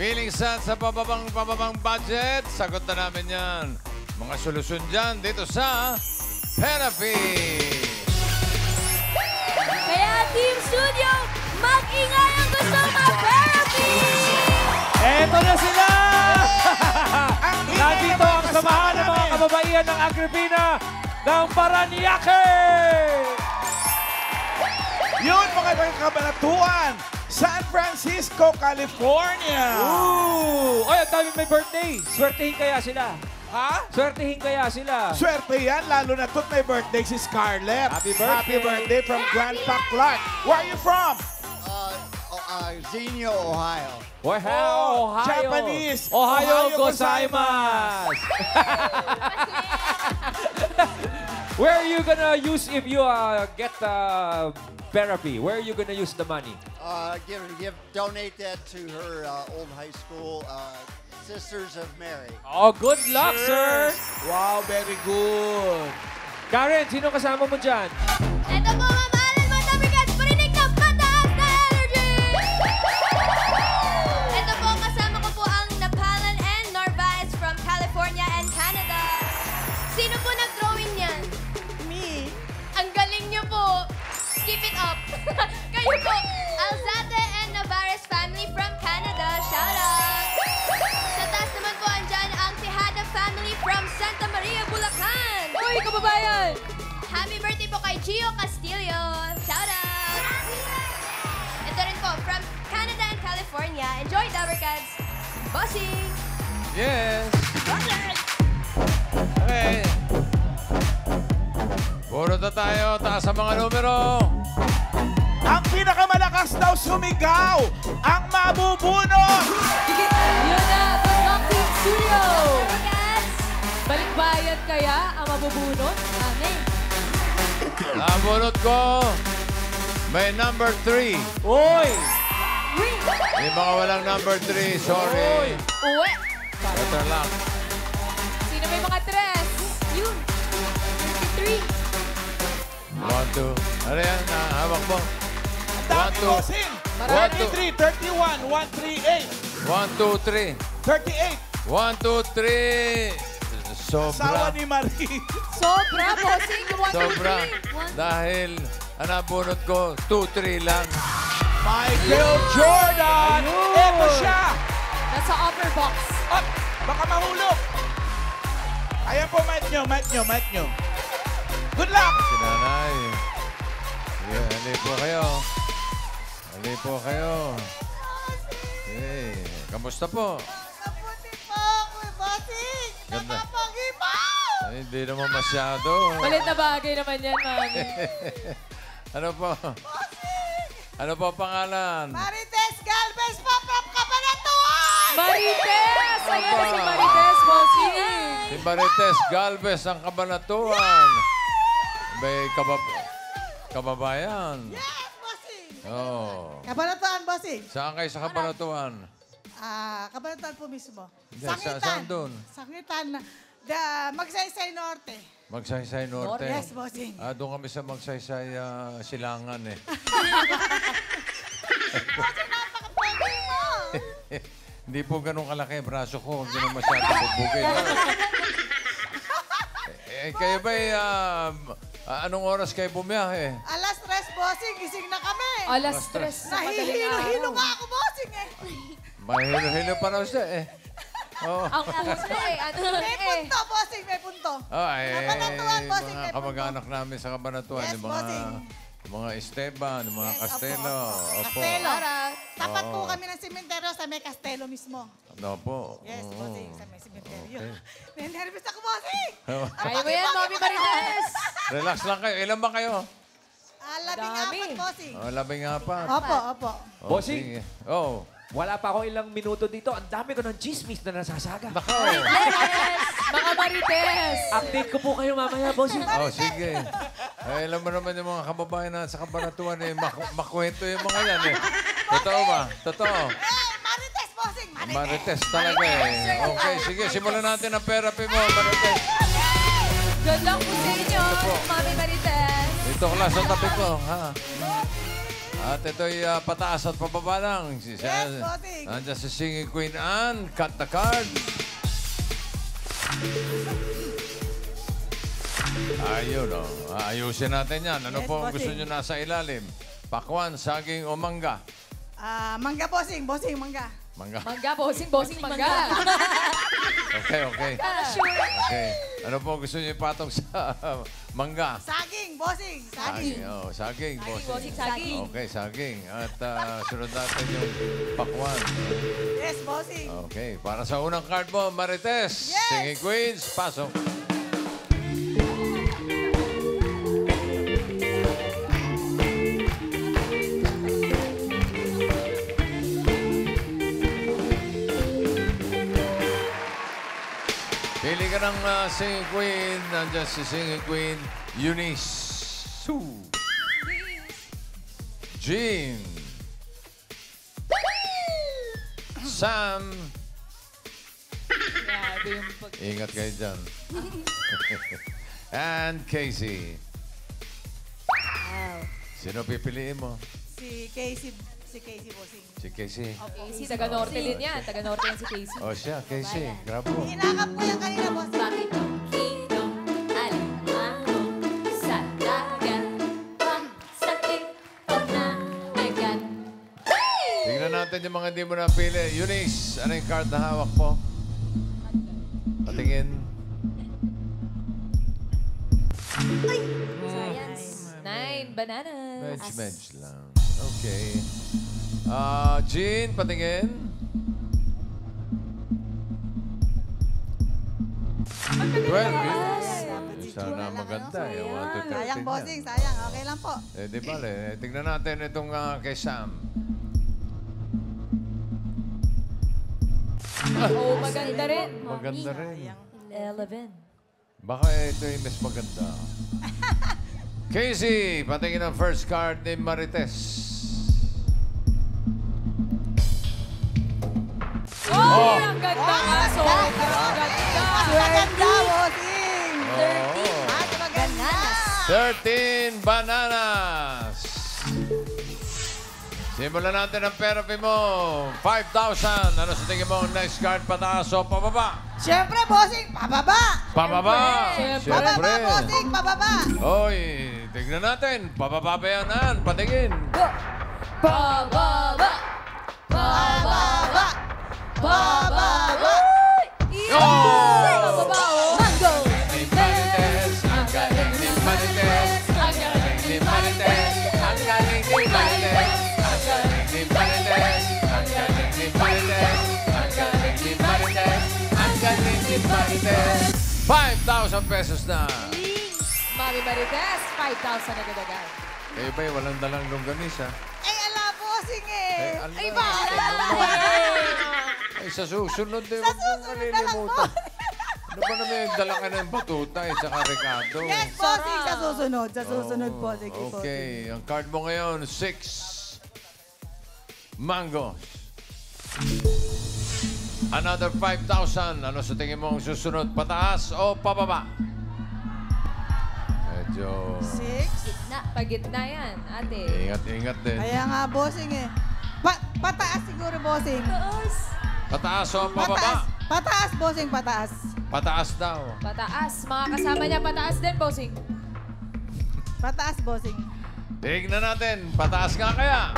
Feeling sad sa pababang budget? Sagot na namin yan. Mga solusyon dyan dito sa Therapy. Kaya Team Studio, mag-ingay ang gusto mag-therapy! Eto na sila! Nandito ang samahan ng mga kababaihan ng Agripina ng Paranaque! Yun, mga kabanatuan! San Francisco, California! Ooh! Oy, ang daming may birthday. Swertihin kaya sila. Ha? Swertihin kaya sila. Swerte yan, lalo na to't may birthday si Scarlett. Happy birthday. Happy birthday from Grandpa Clark. Where are you from? Xenia, Ohio. Ohio! Japanese. Ohio Ohio gozaimasu! Where are you gonna use if you get therapy? Where are you gonna use the money? Donate that to her old high school, Sisters of Mary. Oh, good luck, sir! Wow, very good. Karen, sino kasama mo dyan? Ito po, mamahalin mo na bigas, parinig na mataas na energy! Ito po, kasama ko po ang Napalan and Narvaez from California and Canada. Sino po nag-drawing niyan? Me. Ang galing niyo po. Keep it up. Kayo po, Alzate and Navarez family from Canada. Shout out! Sa taas naman po, andyan ang Tejada family from Santa Maria, Bulacan. Uy, kababayan! Happy birthday po kay Gio Castillo. Shout out! Ito rin po, from Canada and California. Enjoy, Dabarkads! Bossing! Yes. Okay. Puro na tayo. Taas ang mga numero. Ang pinakamalakas daw sumigaw, ang mabubunot. Yun na, good luck Team Studio! Dabarkads! Balikbayan kaya ang mabubunot? Amen. Nabunot ko. May number 3. Uy! May mga walang number 3. Sorry. Uwe! Better luck. Sino may mga tres? Yun! 33! 1, 2. Ano yan? Hawak mo. Ang dami, 1, 2. bossing. 33, 31, 138, 1, 2, 3. 38. 1, 2, 3. Asawa Sobra. ni Marie. Sobra, bossing! Sobra. Dahil ang nabunot ko, 2, 3 lang. Michael Jordan. Ayun. Eto siya. Nasa upper box. Up. Baka mahulog. Ayan po, mic nyo. Good luck. Si nanay. Sige, hali po kayo. Okay. Kamusta po? Mabuti po, Kuya Bossing! Ganda. Nakapangipaw! Ay, hindi naman masyado. Malit na bagay naman yan, mami. Ano po? Ano po pangalan? Marites Galvez po from Cabanatuan! Marites! Ayan na si Marites, bossing. Si Marites Galvez ang Kabanatuan. May kababayan. Yes, Bossing! Oh. Cabanatuan, Bossing! Saan kayo sa Kabanatuan? Cabanatuan po mismo. Hindi, saan doon? Sangitan. Magsaysay Norte. Magsaysay Norte. Yes, Bossing. Doon kami sa Magsaysay Silangan eh. Bossing, napakapogi mo! Hindi po ganun kalaki ang braso ko. Hindi naman masyado bugbugin. Kayo ba anong oras kayo bumiyahe? Alas 3, Bossing. Gising na kami. Alas stress sa madaling Nahihilo-hilo araw. nga ako, Bossing eh. Mahilo-hilo pa raw siya eh. Oh. Ang puso eh. Ano May punto, Bossing. May punto. Cabanatuan, Bossing. Mga May punto. kamag-anak namin sa Kabanatuan. Yes, yung Bossing. mga Esteban, yung mga Yes, Castelo. Opo. Castelo. Tapat po Oo. kami ng sementeryo sa may Castelo mismo. Opo. Yes, Oo. Bossing, sa may sementeryo. Okay. Nervous ako, Bossing! Kaya mo yan, Mami Marites. Relax lang kayo. Ilan ba kayo? Dami. 14, Bossing. 14. Opo, opo. Oh, Bossing. sige. Oh. Wala pa ako ilang minuto dito. Ang dami ko ng chismis na nasasaga. Nako. Yes! Mga Marites. Update ko po kayo mamaya, bossing. Oh, sige. Alam mo naman yung mga kababayan na sa Kabanatuan eh, makwento yung mga yan eh. Totoo ba? Totoo. Marites, Bossing! Marites talaga eh. Okay, sige. Simulan natin ang therapy mo, Marites. Good luck po sa inyo, Mami Marites. Dito ka lang sa tabi ko, ha? At ito'y pataas at pababa lang. Yes, bossing. Nandiyan si Singing Queen Anne. Cut the card. Ayun, oh. Ayusin natin yan. Ano Yes, po ang gusto bossing. nyo nasa ilalim? Pakwan, saging o mangga? Mangga, bossing. Bossing, mangga. Mangga. Mangga, bossing, mangga. Okay, okay. Okay. Ano po gusto nyo ipatong sa mangga? Saging, bossing. Saging. Oh, saging, bossing. Saging. Okay, saging. At sunod natin yung pakwan. Yes, bossing. Okay, para sa unang card mo, Marites. Yes! Singing Queens, pasok. Pili ka ng Singing Queen. Nandiyan si Singing Queen, Eunice. Sue. Jean. Sam. Grabe yung pag... Ingat kayo dyan. And Casey. Sino pipiliin mo? Si Casey. Si Casey, bossing. Si Casey. Casey, taga-norte din yan. Taga-norte yan si Casey. Oh, siya, Casey. Grabo. Hinakap ko yan kanina, bossing. Bakit kinong alimango sa dagat? Pagsakit o na agad? Tingnan natin yung mga hindi mo napili. Eunice, ano yung card na hawak mo? Patingin. Science. 9 bananas. Medj lang. Okay. Jean, patingin. Well, sana maganda. Yung 1 to 13 Sayang, yan. bossing. Sayang. Okay lang po. Di bale. Tignan natin itong kay Sam. Oh, maganda rin. Maganda rin. 11. Baka ito yung mas maganda. Casey, patingin ang first card ni Marites. Oh, ang ganda nga. Sobrang ganda. Maganda, bossing. Oh. Mas maganda. 13 bananas. Simulan natin ang therapy mo. 5,000. Ano sa tingin mo? Next card, pataas o pababa? Siyempre, bossing. Pababa. Pababa! Siyempre. Pababa, bossing. Pababa. Oy, tignan natin. Pababa ba yan, Ann? Patingin. Pababa. Pababa. Pababa. Oh! Pababa, oh. Mango! Ni Marites, ang galing ni Marites. Ang galing ni Marites. Ang galing ni Marites. Ang galing ni Marites. Ang galing ni Marites. Ang galing ni Marites. Ang galing ni Marites. 5,000 pesos na. Mami Marites, 5,000 agad-agad. Kayo ba'y walang dalang longganisa? Ay, ala, bossing eh. ala. Ay, ba? Ay, sa susunod din. Sa susunod na lang po. Ano ba naman yung dala ka ng batuta eh, saka Ricardo? Yes, bossing. Sa susunod. Sa susunod po. Sige po. Okay, ang card mo ngayon, 6 mangoes. Another 5,000. Ano sa tingin mo ang susunod? Pataas o pababa? Medyo... 6. Pagitna yan, ate. Ingat din. Kaya nga, bossing eh. Pataas siguro, bossing. Pataas o Pataas. pababa? Pataas, bossing. Pataas. Pataas daw. Pataas. Mga kasama niya, pataas din, bossing. Pataas, bossing. Tignan natin. Pataas nga kaya?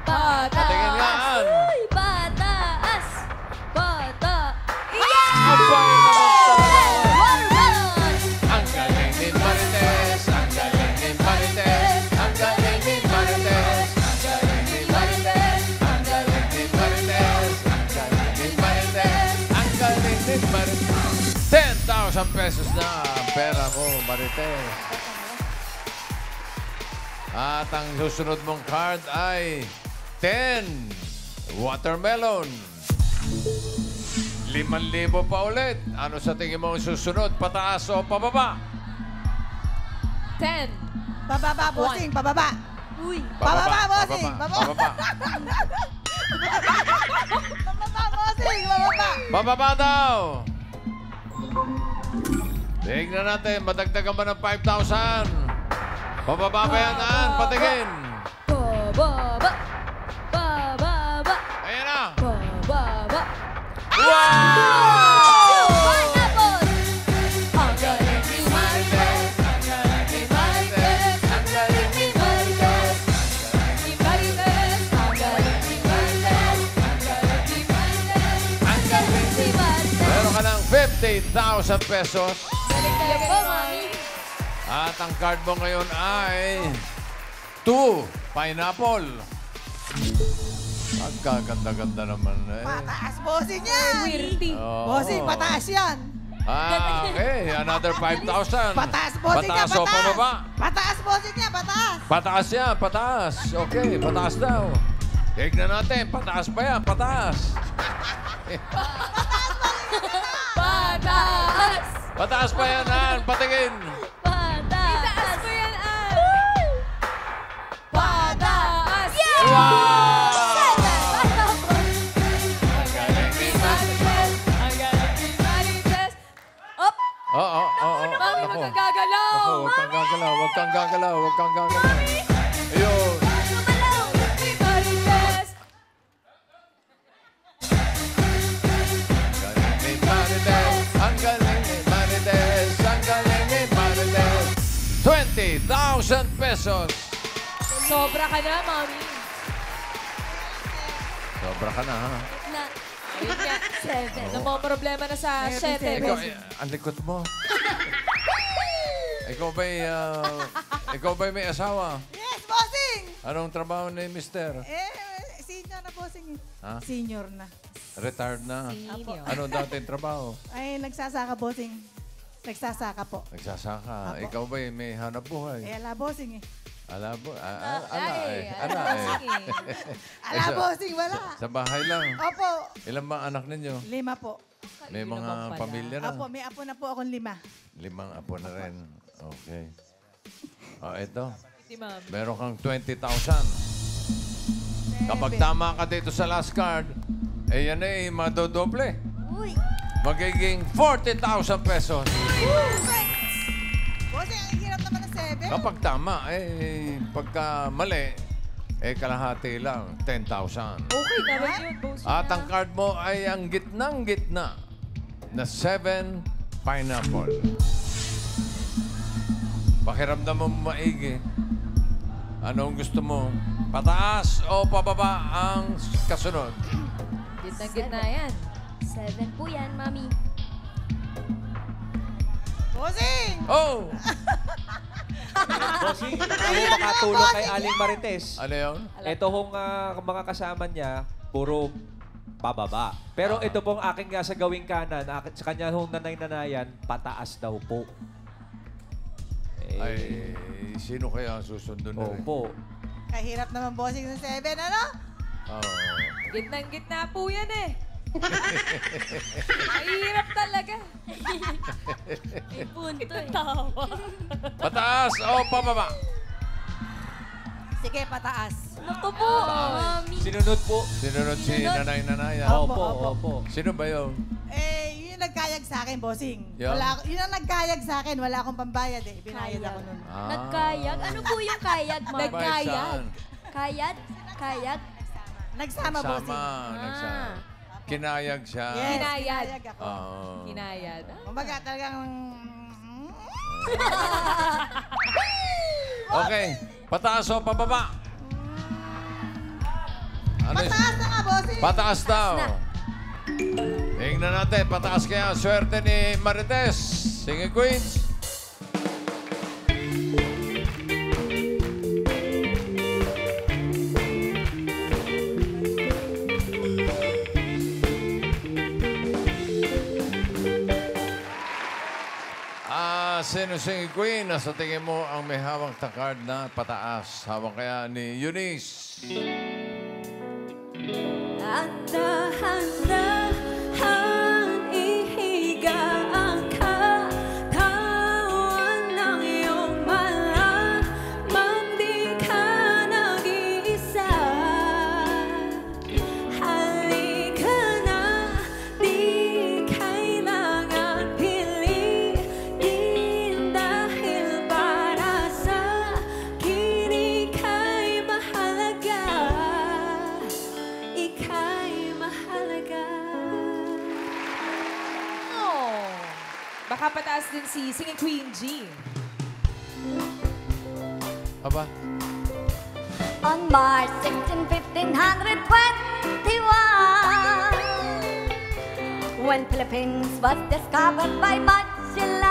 Patingin nga, Ann. Uy, pataas! Pataas! Abay naman Watermelon! Ang galing ni Marites, ang galing ni Marites, ang galing ni Marites, ang galing ni Marites, ang galing ni Marites, ang galing ni Marites, ang galing ni Marites. 10,000 pesos na ang pera mo, Marites. At ang susunod mong card ay 10 watermelon. 5,000 pa ulit. Ano sa tingin mo ang susunod? Pataas o pababa? 10. Pababa, bossing. Pababa. Uy! Pababa, bossing. Pababa. Pababa, bossing. Pababa. Pababa daw. Tignan natin. Madagdagan ba ng 5,000? Pababa ba yan, Ann? Patingin. 20,000 pesos. Galing talaga Po, ni Mami. Mami. At ang card mo ngayon ay 2 pineapple. Ang kaganda-ganda naman eh. Pataas, bossing yan. Weirdy. Oo. Bossing, pataas yan. Okay, another 5,000. Pataas, bossing Pataas yan, o pababa? Pataas, bossing yan, pataas. Pataas yan, pataas. Okay, pataas daw. Tignan natin, pataas pa yan, pataas. Pataas! Pataas pa yan, Ann. Patingin. Pataas! Itaas ko yan, Al! Pataas! Wow! Ang galing ni Marites! Ang galing ni Marites! Op! Oo. Mami, Naku. magkagagalaw! Naku, huwag kang gagalaw, huwag kang gagalaw, huwag kang gagalaw. Ayun. Gumalaw ni Marites! Galing ni Marites, ang galing ni Marites, ang galing ni Marites. 20,000 pesos. Sobra ka na, Mami. Sobra ka na, ha? Ayun nga. 7. Namomroblema na sa 7. Ikaw, ang likot mo. Ikaw ba'y may asawa? Yes, bossing. Anong trabaho ni mister? Senior na, bossing. Ha? Senior na. Retired na. Senior. Anong dating trabaho? Ay, nagsasaka, bossing. Nagsasaka po. Nagsasaka. Apo. Ikaw ba'y may hanap buhay? Ala, bossing eh. Ala Ala eh. Ala, sa- bossing, wala. Sa bahay lang. Opo. Ilan ba anak ninyo? 5 po. May Yun naman mga pala. pamilya na. Opo, may apo na po akong 5. 5 apo na rin. Okay. Ito. Si Mami. Meron kang 20,000. Kapag tama ka dito sa last card, yan eh, madodoble. Uy. Magiging 40,000 pesos. Bossing, ang hirap naman ng 7. Kapag tama, pagka mali, kalahati lang, 10,000. Okay na rin yun, boss. At ang card mo ay ang gitnang-gitna na 7 pineapple. Pakiramdam mo maigi. Anong gusto mo? Pataas o pababa ang kasunod? Gitna-gitna yan. 7 po yan, Mami. Bossing! Oh! Bossing, ako makatulong kay Aling Marites. Ano yun? Ito hong mga kasama niya, puro pababa. Pero ito pong aking sa gawing kanan, sa kanya hong nanay-nanayan, pataas daw po. Ay, sino kaya ang susundo na rin? Opo. Kahirap naman, bossing, ng 7, ano? Oh. Gitnang-gitna po yan eh. Mahirap talaga. May punto eh. Tawa. Pataas o pababa? Sige, pataas. Naku po, Mami. Sinunod po. Sinunod si nanay-nanayan. Opo, opo. Sino ba yun? Yun yung nagkayag sa akin, bossing. Yan. Yun ang nagkayag sa akin. Wala akong pambayad eh. Binayad ako nun. Nagkayag? Ano po yung kayag, Mami? Nagkayag. Kayad? Kayag? Nagsama, bossing. Nagsama. Kinayag siya. Yes, Kinayad. kinayag ako. Oo. Kinayad. Kumbaga talagang... Okay. Pataas o pababa? Ano yun? Pataas na nga, bossing. Pataas daw. Tingnan natin. Pataas kaya ang swerte ni Marites. Sige, Queens. Sino si Queen? Nasa tingin mo ang may hawak na card na pataas. Hawak kaya ni Eunice. Handa-handang ihiga ang katawan ng iyong malamang di ka nag-iisa. Halika na, di kailangan piliin dahil para sa akin ika'y mahalaga. Ika'y mahalaga. Oh. Baka pataas din si Singing Queen G. Aba? On March 16, 1521, when when Philippines was discovered by Magellan.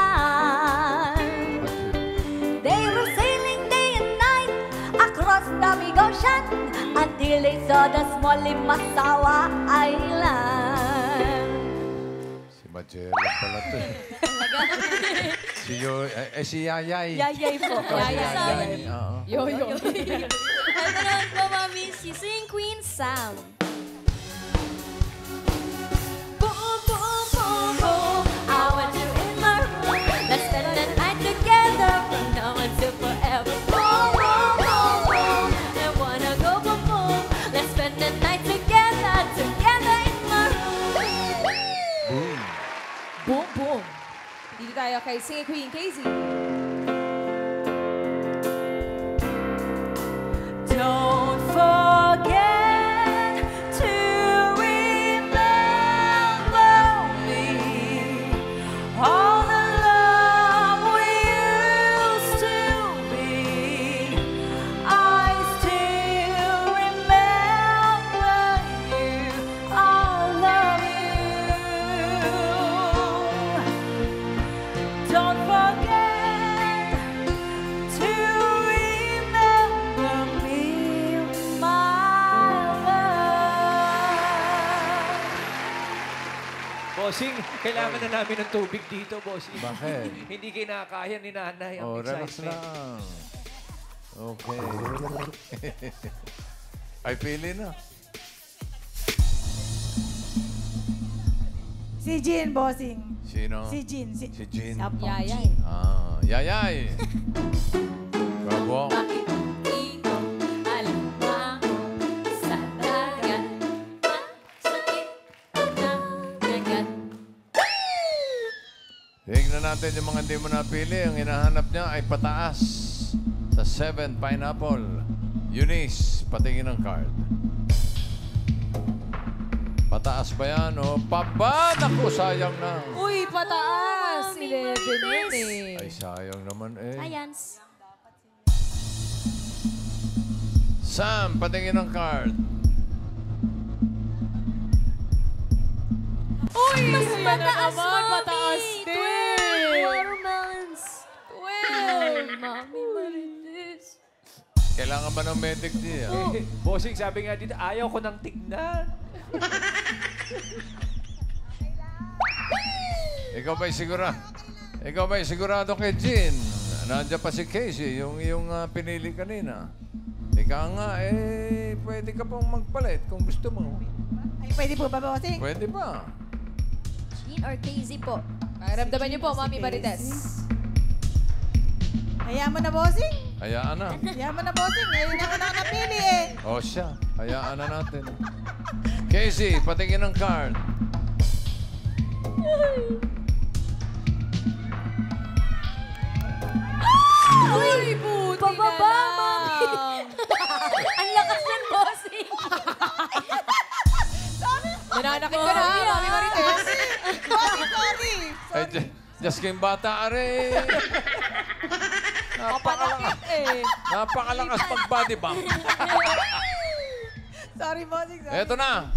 They were sailing day and night across the big ocean until they saw the small Limasawa Island. Si Magellan pala to. Si Yayay. Yayay po. Yayay. Oo. Yo-yo. Ito naman po, Mami, si Sing Queen Sam. Boom, boom, boom, boom. I want you in my room. Let's spend the night together from now until forever. Boom, boom, boom, boom. I wanna go boom, boom. Let's spend the night together, together in my room. Boom, boom. Dito tayo kay Sing Queen Casey. Don't forget to remember me. All the love we used to be. I still remember you. I love you. Don't forget to remember me, my love. Bossing, kailangan na namin ng tubig dito, bossing. Bakit? Hindi kinakaya ni nanay ang Oh, relax excitement. lang. Okay. Ay, pili na. Si Jean, bossing. Sino? Si Jean. Si Jean. Yayay. Ah, Yayay. Bravo. Ikaw, alam mo, sa dagat, sakit na dagat. Tingnan natin yung mga hindi mo napili. Ang hinahanap niya ay pataas sa 7 pineapple. Eunice, patingin ang card. Pataas ba yan o paba? Naku, sayang na. Uy, pataas. 11 yun eh. Ay, sayang naman eh. Science. Sam, patingin ang card. Uy, Mas yan mataas, na naman, Mami. pataas 12 din. watermelons. 12. Mami, Marites. Kailangan ba ng medic niya? Eh, bossing, sabi nga dito, ayaw ko nang tignan. Ikaw ba'y sigurado? Ikaw ba'y sigurado kay Jean? Nandiyan pa si Casey, yung pinili kanina. Ika nga, eh, pwede ka pong magpalit kung gusto mo. Ay, pwede po ba, bossing? Pwede ba? Jean or Casey po? Pakiramdaman niyo po, Si Mami Casey. Marites. Hayaan mo na, bossing. Hayaan na. Hayaan mo na, bossing. Ngayon ako na napili eh. O siya, hayaan na natin. Casey, patingin ang card. Uy, buti Pababa, na Mami. lang. Ang lakas ng bossing. Nananakit ka na, Mami Marites. Bossing, sorry. Ay, just kayong bata, are. Kapalakit eh. Napakalakas mag-body bump. Sorry, bossing. Sorry. Eto na.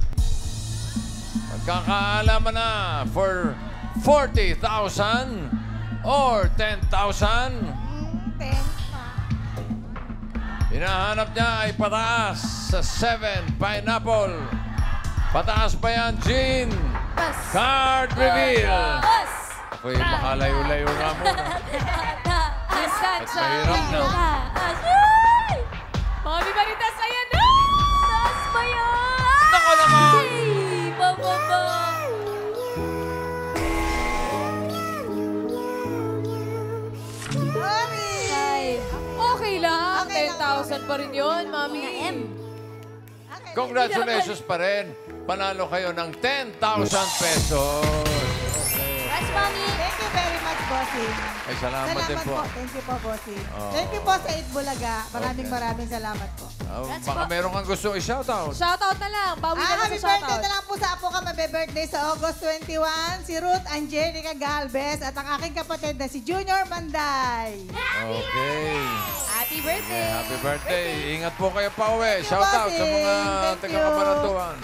Magkakaalaman na for 40,000 or 10,000. Thanks, ma. Hinahanap niya ay pataas sa 7 pineapple. Pataas ba yan, Jean? Bus. Card reveal. Bus. Ako'y makalayo-layo nga muna. Hashtag sa Mahirap na. Ay! Mami Marites, ayan na! Taas ba yan? Nako naman! Ay! Pababa. Sorry. Okay lang. Okay lang. 10,000 pa rin yun, Mami. M. Okay. Congratulations pa rin. Panalo kayo ng 10,000 pesos. Okay. Yes, Mami. Thank you very much, bossing. Ay, salamat din po. Thank you po, bossing. Oh. Thank you po sa Itbulaga. Okay. Maraming salamat po. Baka meron kang gusto i-shoutout. Shoutout na lang. Bawi ka na Happy sa birthday shoutout. na lang po sa apo ka. Mabe-birthday sa August 21. Si Ruth Angelica Galvez at ang aking kapatid na si Junior Manday. Okay. Happy birthday! Happy birthday. Ingat po kayo pa uwi. Shoutout sa mga Thank you. taga-Kabanatuan.